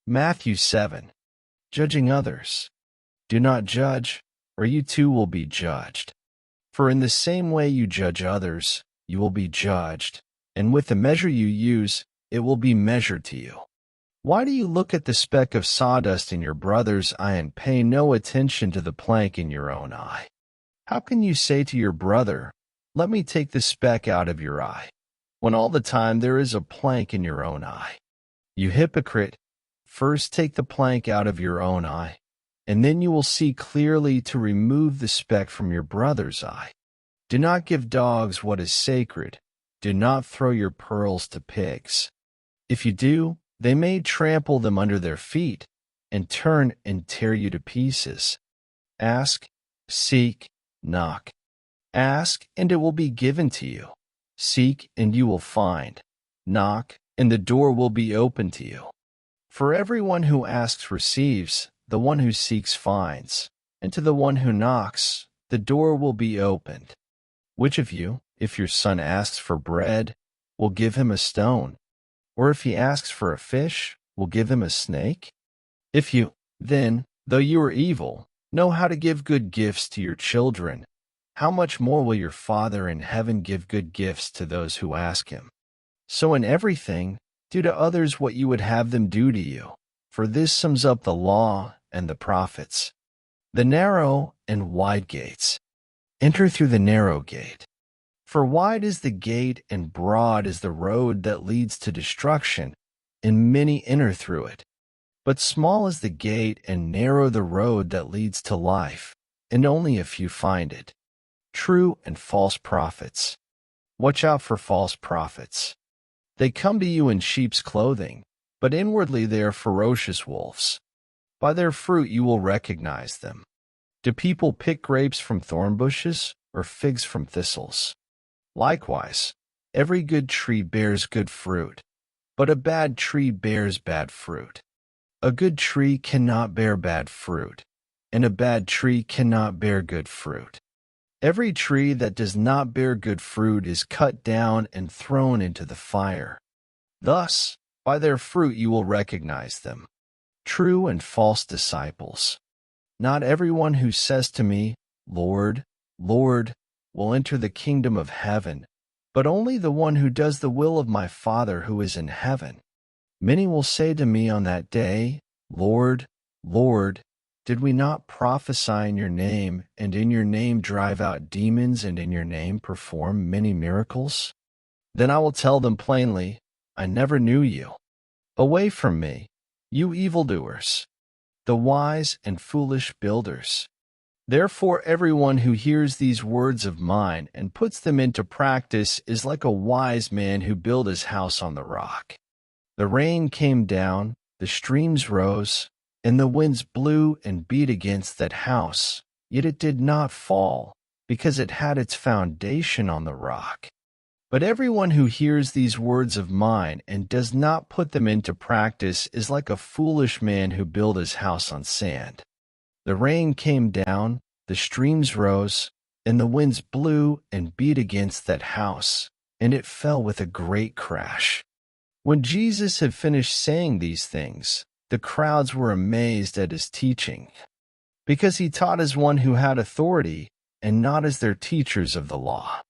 Matthew 7. Judging others. Do not judge, or you too will be judged. For in the same way you judge others, you will be judged, and with the measure you use, it will be measured to you. Why do you look at the speck of sawdust in your brother's eye and pay no attention to the plank in your own eye? How can you say to your brother, "Let me take the speck out of your eye," when all the time there is a plank in your own eye? You hypocrite, first take the plank out of your own eye, and then you will see clearly to remove the speck from your brother's eye. Do not give dogs what is sacred. Do not throw your pearls to pigs. If you do, they may trample them under their feet and turn and tear you to pieces. Ask, seek, knock. Ask, and it will be given to you. Seek, and you will find. Knock, and the door will be open to you. For everyone who asks receives, the one who seeks finds, and to the one who knocks, the door will be opened. Which of you, if your son asks for bread, will give him a stone? Or if he asks for a fish, will give him a snake? If you, then, though you are evil, know how to give good gifts to your children, how much more will your Father in heaven give good gifts to those who ask him? So in everything, do to others what you would have them do to you, for this sums up the law and the prophets. The narrow and wide gates. Enter through the narrow gate. For wide is the gate and broad is the road that leads to destruction, and many enter through it. But small is the gate and narrow the road that leads to life, and only a few find it. True and false prophets. Watch out for false prophets. They come to you in sheep's clothing, but inwardly they are ferocious wolves. By their fruit you will recognize them. Do people pick grapes from thorn bushes or figs from thistles? Likewise, every good tree bears good fruit, but a bad tree bears bad fruit. A good tree cannot bear bad fruit, and a bad tree cannot bear good fruit. Every tree that does not bear good fruit is cut down and thrown into the fire. Thus, by their fruit you will recognize them. True and false disciples. Not everyone who says to me, "Lord, Lord," will enter the kingdom of heaven, but only the one who does the will of my Father who is in heaven. Many will say to me on that day, "Lord, Lord, did we not prophesy in your name, and in your name drive out demons, and in your name perform many miracles?" Then I will tell them plainly, "I never knew you. Away from me, you evildoers." The wise and foolish builders. Therefore everyone who hears these words of mine and puts them into practice is like a wise man who built his house on the rock. The rain came down, the streams rose, and the winds blew and beat against that house, yet it did not fall, because it had its foundation on the rock. But everyone who hears these words of mine and does not put them into practice is like a foolish man who built his house on sand. The rain came down, the streams rose, and the winds blew and beat against that house, and it fell with a great crash. When Jesus had finished saying these things, the crowds were amazed at his teaching, because he taught as one who had authority and not as their teachers of the law.